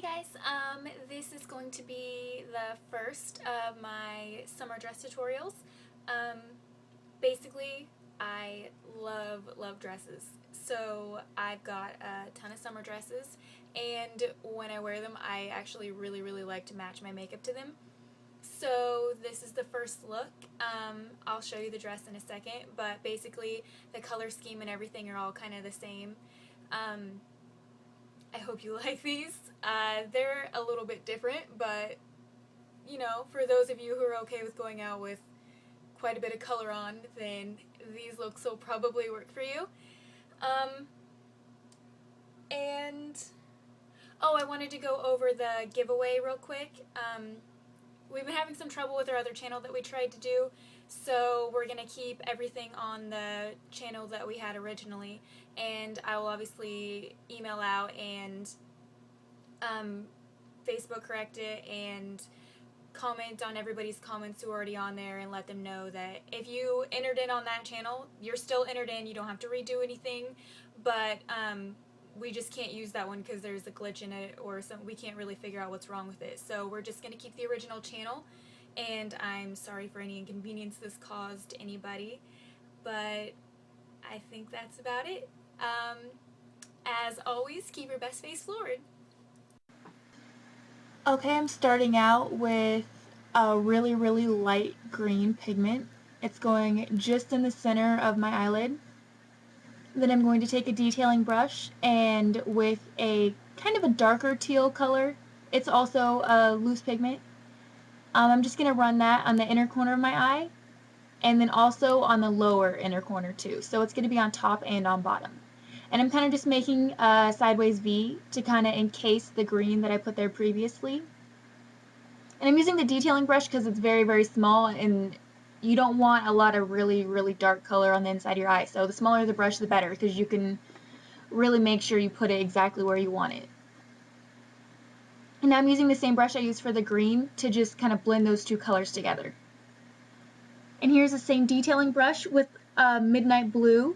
Hey guys, this is going to be the first of my summer dress tutorials. Um, Basically, I love dresses. So I've got a ton of summer dresses, and when I wear them, I actually really like to match my makeup to them. So this is the first look. I'll show you the dress in a second, but basically the color scheme and everything are all kind of the same. I hope you like these. They're a little bit different, but you know, for those of you who are okay with going out with quite a bit of color on, then these looks will probably work for you. And oh, I wanted to go over the giveaway real quick. We've been having some trouble with our other channel that we tried to do, so we're going to keep everything on the channel that we had originally, and I will obviously email out and Facebook correct it and comment on everybody's comments who are already on there and let them know that if you entered in on that channel, you're still entered in, you don't have to redo anything, but we just can't use that one because there's a glitch in it or something. We can't really figure out what's wrong with it. So we're just going to keep the original channel, and I'm sorry for any inconvenience this caused anybody, but I think that's about it. As always, keep your best face forward. Okay, I'm starting out with a really light green pigment. It's going just in the center of my eyelid. Then I'm going to take a detailing brush and with a kind of a darker teal color, it's also a loose pigment, I'm just going to run that on the inner corner of my eye and then also on the lower inner corner too. So it's going to be on top and on bottom. And I'm kind of just making a sideways V to kind of encase the green that I put there previously. And I'm using the detailing brush because it's very small and you don't want a lot of really dark color on the inside of your eye. So the smaller the brush, the better, because you can really make sure you put it exactly where you want it. And now I'm using the same brush I used for the green to just kind of blend those two colors together. And here's the same detailing brush with midnight blue.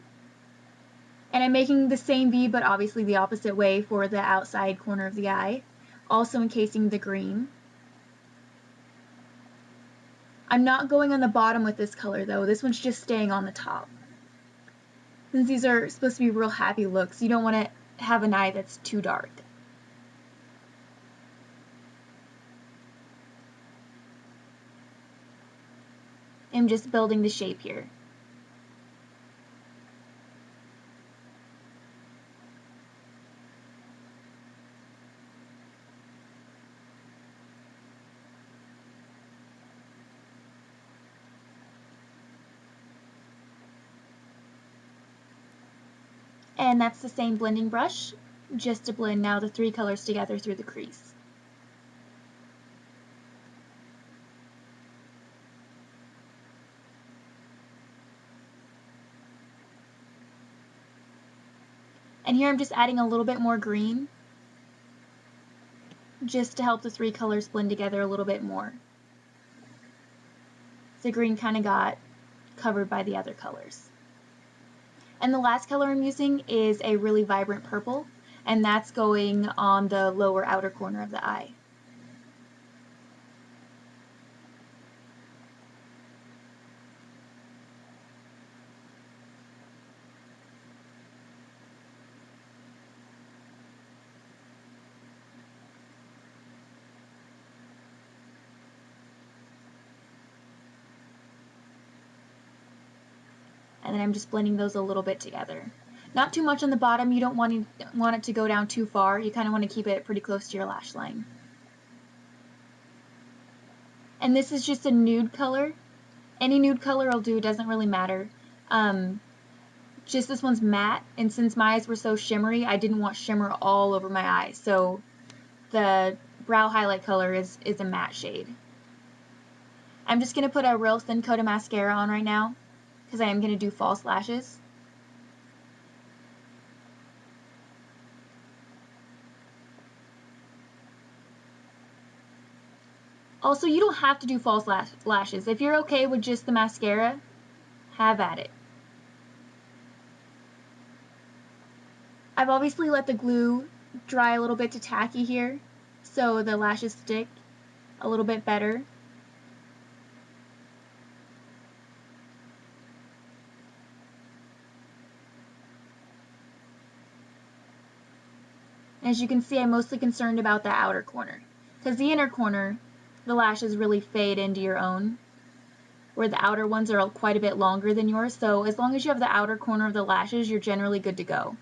And I'm making the same V, but obviously the opposite way for the outside corner of the eye, also encasing the green. I'm not going on the bottom with this color though, this one's just staying on the top. Since these are supposed to be real happy looks, you don't want to have an eye that's too dark. I'm just building the shape here. And that's the same blending brush, just to blend now the three colors together through the crease. And here I'm just adding a little bit more green, just to help the three colors blend together a little bit more. The green kind of got covered by the other colors. And the last color I'm using is a really vibrant purple, and that's going on the lower outer corner of the eye. And then I'm just blending those a little bit together. Not too much on the bottom, you don't want it to go down too far, you kind of want to keep it pretty close to your lash line. And this is just a nude color. Any nude color will do, doesn't really matter. Just this one's matte, and since my eyes were so shimmery, I didn't want shimmer all over my eyes, so the brow highlight color is a matte shade. I'm just going to put a real thin coat of mascara on right now, because I am going to do false lashes. Also, you don't have to do false lashes. If you're okay with just the mascara, have at it. I've obviously let the glue dry a little bit to tacky here, so the lashes stick a little bit better. As you can see, I'm mostly concerned about the outer corner, because the inner corner, the lashes really fade into your own, where the outer ones are quite a bit longer than yours, so as long as you have the outer corner of the lashes, you're generally good to go.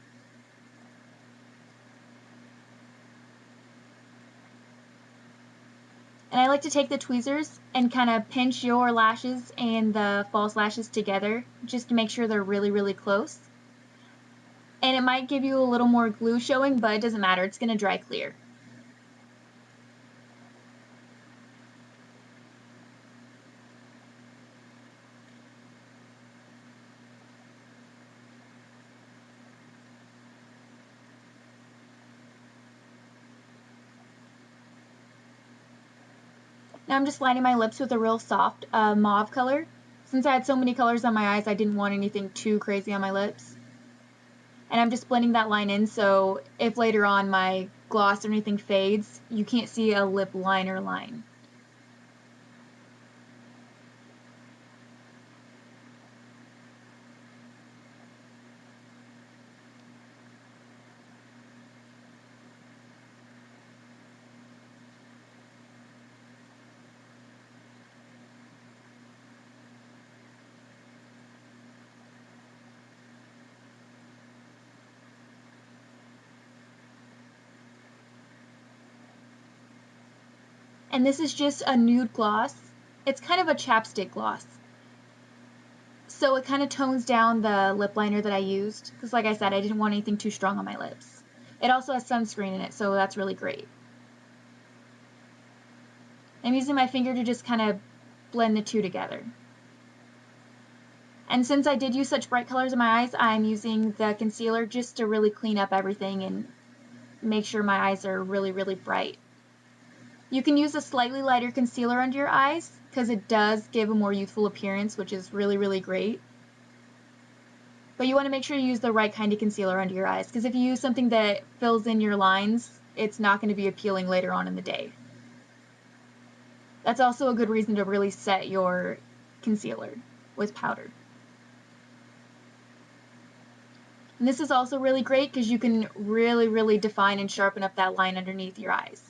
And I like to take the tweezers and kind of pinch your lashes and the false lashes together, just to make sure they're really, really close. And it might give you a little more glue showing, but it doesn't matter, it's going to dry clear. Now I'm just lining my lips with a real soft mauve color. Since I had so many colors on my eyes, I didn't want anything too crazy on my lips. And I'm just blending that line in, so if later on my gloss or anything fades, you can't see a lip liner line. And this is just a nude gloss. It's kind of a chapstick gloss. So it kind of tones down the lip liner that I used, because like I said, I didn't want anything too strong on my lips. It also has sunscreen in it, so that's really great. I'm using my finger to just kind of blend the two together. And since I did use such bright colors in my eyes, I'm using the concealer just to really clean up everything and make sure my eyes are really, really bright. You can use a slightly lighter concealer under your eyes because it does give a more youthful appearance, which is really, really great. But you want to make sure you use the right kind of concealer under your eyes, because if you use something that fills in your lines, it's not going to be appealing later on in the day. That's also a good reason to really set your concealer with powder. And this is also really great because you can really, really define and sharpen up that line underneath your eyes.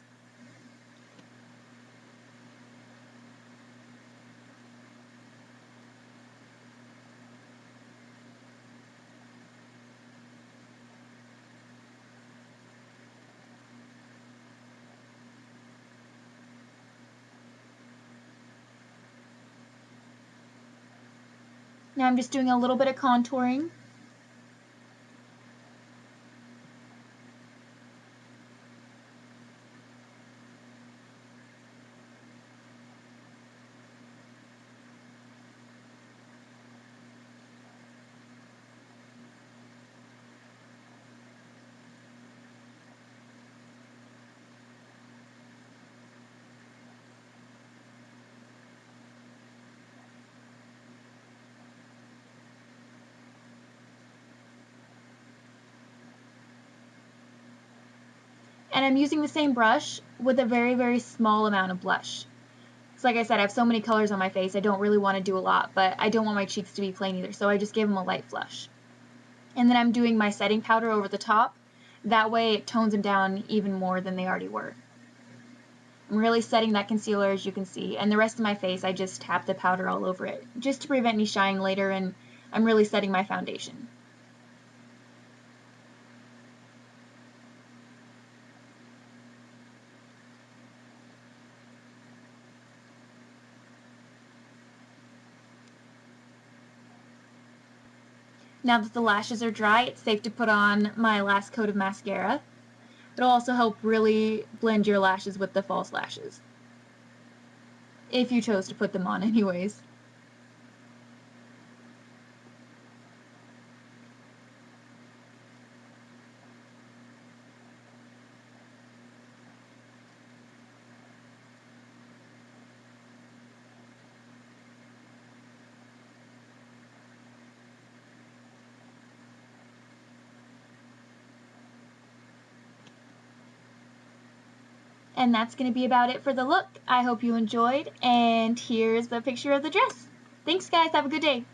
Now I'm just doing a little bit of contouring. And I'm using the same brush with a very, very small amount of blush. So like I said, I have so many colors on my face, I don't really want to do a lot, but I don't want my cheeks to be plain either, so I just gave them a light flush. And then I'm doing my setting powder over the top. That way it tones them down even more than they already were. I'm really setting that concealer, as you can see, and the rest of my face I just tap the powder all over it, just to prevent any shine later, and I'm really setting my foundation. Now that the lashes are dry, it's safe to put on my last coat of mascara. It'll also help really blend your lashes with the false lashes, if you chose to put them on anyways. And that's going to be about it for the look. I hope you enjoyed, and here's the picture of the dress. Thanks guys, have a good day.